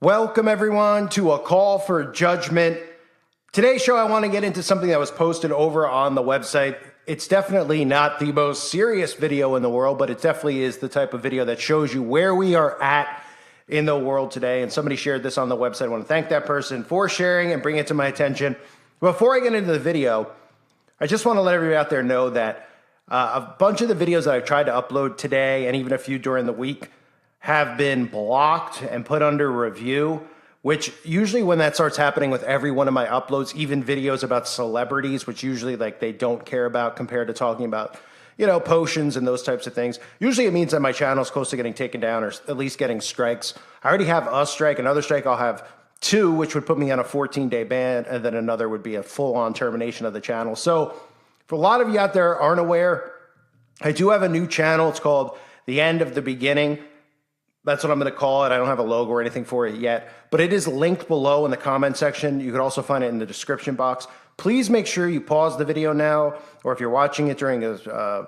Welcome, everyone, to A Call for Judgment. Today's show, I want to get into something that was posted over on the website. It's definitely not the most serious video in the world, but it definitely is the type of video that shows you where we are at in the world today. And somebody shared this on the website. I want to thank that person for sharing and bring it to my attention. Before I get into the video, I just want to let everybody out there know that a bunch of the videos that I've tried to upload today and even a few during the week have been blocked and put under review, which usually when that starts happening with every one of my uploads, even videos about celebrities, which usually like they don't care about compared to talking about, you know, potions and those types of things. Usually it means that my channel is close to getting taken down or at least getting strikes. I already have a strike, another strike I'll have two, which would put me on a 14-day ban, and then another would be a full-on termination of the channel. So for a lot of you out there aren't aware, I do have a new channel. It's called The End of the Beginning. That's what I'm going to call it. I don't have a logo or anything for it yet, but it is linked below in the comment section. You could also find it in the description box. Please make sure you pause the video now, or if you're watching it during a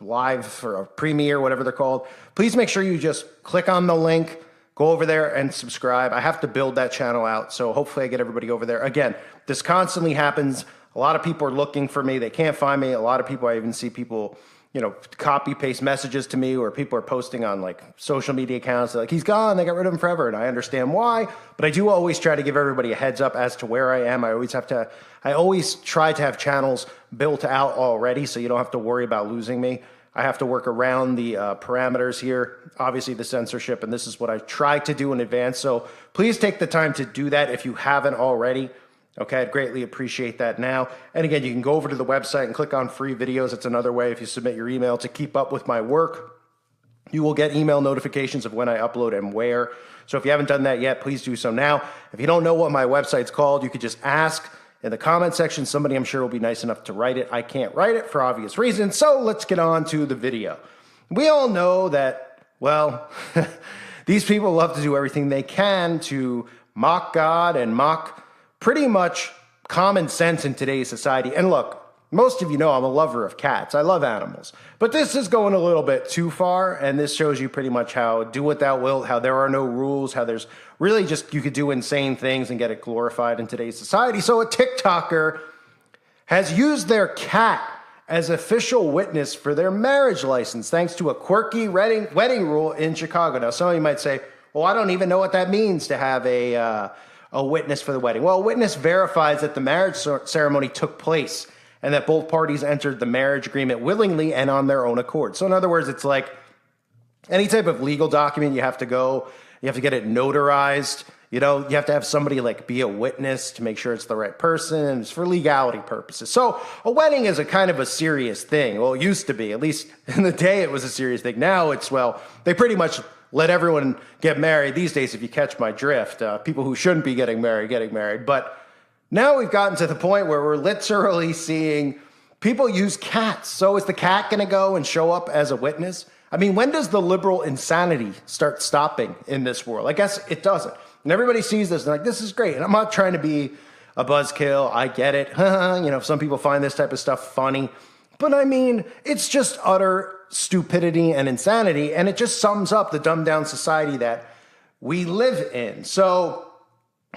live or a premiere, whatever they're called, please make sure you just click on the link, go over there and subscribe. I have to build that channel out, so hopefully I get everybody over there. Again, this constantly happens. A lot of people are looking for me. They can't find me. A lot of people, I even see people, copy paste messages to me, or people are posting on like social media accounts. They're like, he's gone. They got rid of him forever. And I understand why, but I do always try to give everybody a heads up as to where I am. I always try to have channels built out already, so you don't have to worry about losing me. I have to work around the parameters here, obviously the censorship, and this is what I try to do in advance. So please take the time to do that if you haven't already. Okay, I'd greatly appreciate that now. And again, you can go over to the website and click on free videos. It's another way if you submit your email to keep up with my work. You will get email notifications of when I upload and where. So if you haven't done that yet, please do so now. If you don't know what my website's called, you could just ask in the comment section. Somebody I'm sure will be nice enough to write it. I can't write it for obvious reasons. So let's get on to the video. We all know that, well, these people love to do everything they can to mock God and mock pretty much common sense in today's society. And look, most of you know I'm a lover of cats. I love animals. But this is going a little bit too far, and this shows you pretty much how do what thou wilt, how there are no rules, how there's really just you could do insane things and get it glorified in today's society. So a TikToker has used their cat as official witness for their marriage license, thanks to a quirky wedding rule in Chicago. Now, some of you might say, well, I don't even know what that means to have a witness for the wedding. Well, a witness verifies that the marriage ceremony took place and that both parties entered the marriage agreement willingly and on their own accord. So in other words, it's like any type of legal document you have to get it notarized. You have to have somebody like be a witness to make sure it's the right person. It's for legality purposes. So a wedding is a kind of a serious thing. Well, it used to be, at least in the day it was a serious thing. Now it's, well, they pretty much let everyone get married these days, if you catch my drift. People who shouldn't be getting married. But now we've gotten to the point where we're literally seeing people use cats. So is the cat going to go and show up as a witness? I mean, when does the liberal insanity start stopping in this world? I guess it doesn't. And everybody sees this and like, this is great. And I'm not trying to be a buzzkill. I get it. Some people find this type of stuff funny. But I mean, it's just utter stupidity and insanity, and it just sums up the dumbed down society that we live in. So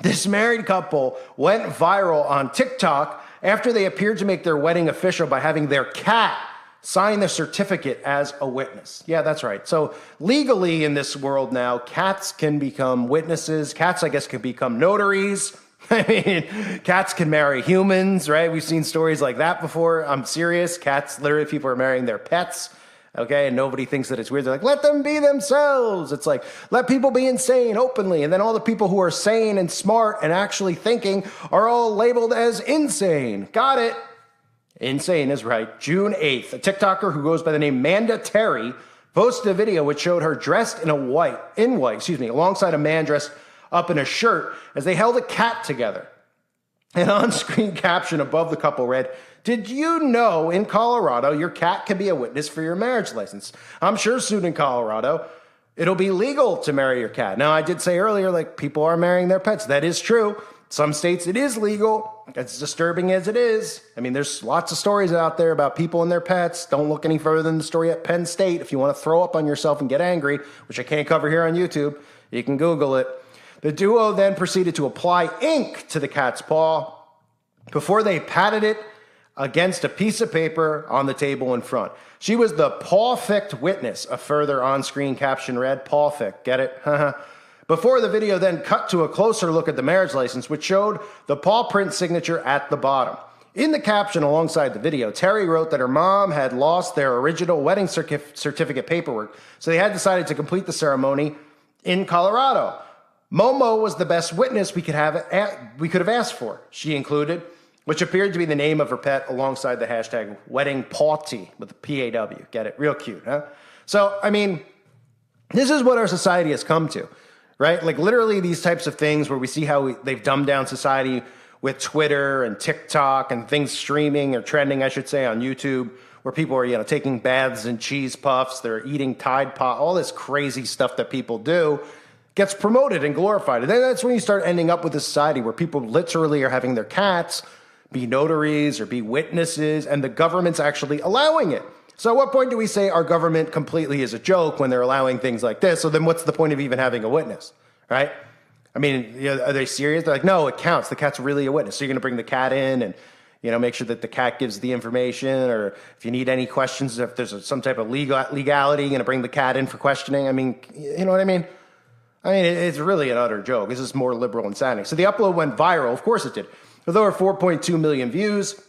this married couple went viral on TikTok after they appeared to make their wedding official by having their cat sign the certificate as a witness. Yeah, that's right. So legally in this world now, cats can become witnesses. Cats, I guess, can become notaries. I mean, cats can marry humans, right? We've seen stories like that before. I'm serious. Cats, literally, people are marrying their pets, okay? And nobody thinks that it's weird. They're like, let them be themselves. It's like, let people be insane openly. And then all the people who are sane and smart and actually thinking are all labeled as insane. Got it. Insane is right. June 8th, a TikToker who goes by the name Manda Terry posted a video which showed her dressed in white, alongside a man dressed up in a shirt as they held a cat together. An on-screen caption above the couple read, "Did you know in Colorado your cat can be a witness for your marriage license? I'm sure soon in Colorado it'll be legal to marry your cat." Now, I did say earlier, like, people are marrying their pets. That is true. Some states it is legal. As disturbing as it is. I mean, there's lots of stories out there about people and their pets. Don't look any further than the story at Penn State. If you want to throw up on yourself and get angry, which I can't cover here on YouTube, you can Google it. The duo then proceeded to apply ink to the cat's paw before they patted it against a piece of paper on the table in front. She was the paw-ficked witness, a further on-screen caption read. Paw-ficked, get it? Before the video then cut to a closer look at the marriage license, which showed the paw print signature at the bottom. In the caption alongside the video, Terry wrote that her mom had lost their original wedding certificate paperwork, so they had decided to complete the ceremony in Colorado. Momo was the best witness we could have asked for, she included, which appeared to be the name of her pet alongside the hashtag wedding pawty with the P-A-W. Get it? Real cute, huh? So, I mean, this is what our society has come to, right? Like literally these types of things where we see how they've dumbed down society with Twitter and TikTok and things streaming or trending, I should say, on YouTube, where people are, taking baths in cheese puffs, they're eating Tide Pod, all this crazy stuff that people do gets promoted and glorified. And then that's when you start ending up with a society where people literally are having their cats be notaries or be witnesses, and the government's actually allowing it. So at what point do we say our government completely is a joke when they're allowing things like this? So then what's the point of even having a witness, right? I mean, are they serious? They're like, no, it counts. The cat's really a witness. So you're going to bring the cat in and, make sure that the cat gives the information, or if you need any questions, if there's some type of legality, you're going to bring the cat in for questioning. I mean, you know what I mean? I mean, it's really an utter joke. This is more liberal insanity. So the upload went viral. Of course it did. With over 4.2 million views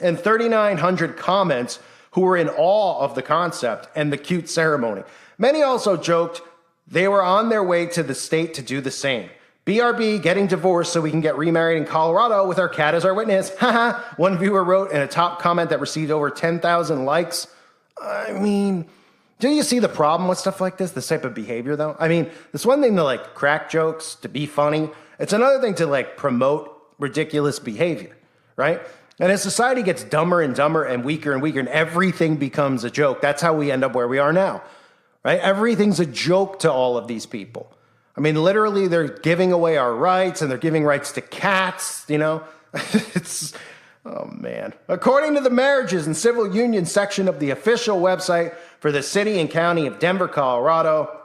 and 3,900 comments who were in awe of the concept and the cute ceremony. Many also joked they were on their way to the state to do the same. BRB getting divorced so we can get remarried in Colorado with our cat as our witness. Haha, one viewer wrote in a top comment that received over 10,000 likes. I mean, do you see the problem with stuff like this type of behavior, though? I mean, it's one thing to, crack jokes, to be funny. It's another thing to, promote ridiculous behavior, right? And as society gets dumber and weaker and everything becomes a joke. That's how we end up where we are now, right? Everything's a joke to all of these people. I mean, literally, they're giving away our rights, and they're giving rights to cats, It's, oh, man. According to the Marriages and Civil Unions section of the official website for the city and county of Denver, Colorado,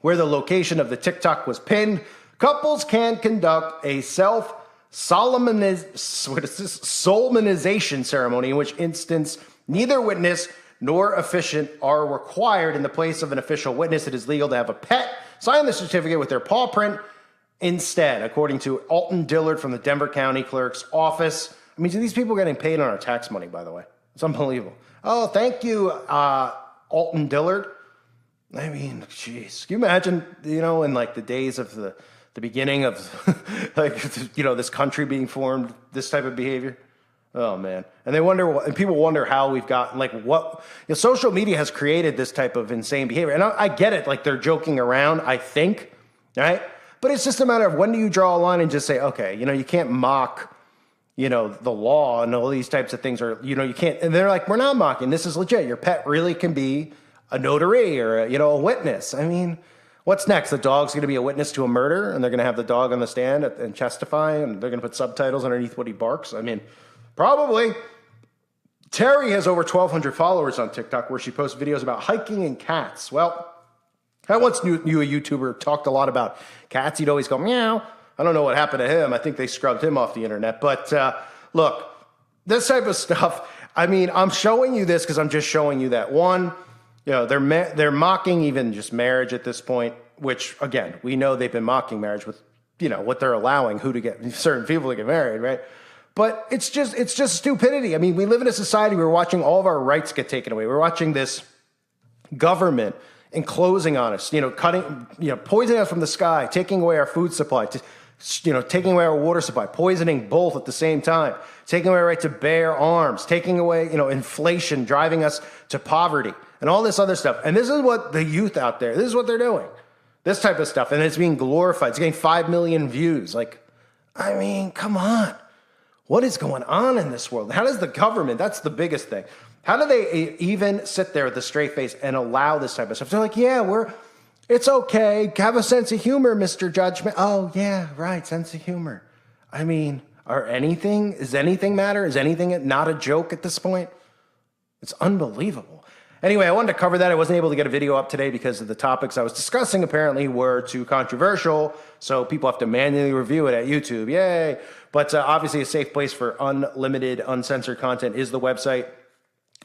where the location of the TikTok was pinned, couples can conduct a solemnization ceremony, in which instance neither witness nor officiant are required. In the place of an official witness, it is legal to have a pet sign the certificate with their paw print instead, according to Alton Dillard from the Denver County Clerk's office. I mean, these people are getting paid on our tax money, by the way. It's unbelievable. Oh, thank you, Alton Dillard. I mean, jeez. Can you imagine, in the days of the beginning of this country being formed, this type of behavior? Oh, man. And people wonder how we've got, social media has created this type of insane behavior. And I get it, they're joking around, I think, right? But it's just a matter of when do you draw a line and just say, okay, you can't mock, the law and all these types of things, or, you can't, and they're like, we're not mocking, this is legit. Your pet really can be a notary or, a witness. I mean, what's next? The dog's going to be a witness to a murder, and they're going to have the dog on the stand and testify, and they're going to put subtitles underneath what he barks? I mean, probably. Terry has over 1,200 followers on TikTok, where she posts videos about hiking and cats. Well, I once knew a YouTuber talked a lot about cats. He'd always go, meow. I don't know what happened to him. I think they scrubbed him off the internet. But look, this type of stuff, I mean, I'm showing you this because I'm just showing you that. One, they're mocking even just marriage at this point, which, again, we know they've been mocking marriage with, what they're allowing, who to get, certain people to get married, right? But it's just stupidity. I mean, we live in a society where we're watching all of our rights get taken away. We're watching this government enclosing on us, cutting, poisoning us from the sky, taking away our food supply, taking away our water supply, poisoning both at the same time, taking away our right to bear arms, taking away, inflation, driving us to poverty, and all this other stuff. And this is what the youth out there, this is what they're doing. This type of stuff. And it's being glorified. It's getting 5 million views. I mean, come on. What is going on in this world? How does the government, that's the biggest thing. How do they even sit there with a straight face and allow this type of stuff? They're like, yeah, it's okay. Have a sense of humor, Mr. Judgment. Oh, yeah, right, sense of humor. I mean, does anything matter? Is anything not a joke at this point? It's unbelievable. Anyway, I wanted to cover that. I wasn't able to get a video up today because of the topics I was discussing apparently were too controversial, so people have to manually review it at YouTube. Yay! But obviously a safe place for unlimited, uncensored content is the website.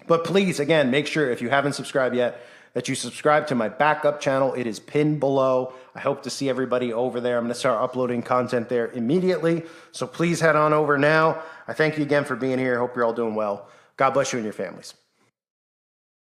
But please, again, make sure if you haven't subscribed yet that you subscribe to my backup channel. It is pinned below. I hope to see everybody over there. I'm going to start uploading content there immediately. So please head on over now. I thank you again for being here. Hope you're all doing well. God bless you and your families.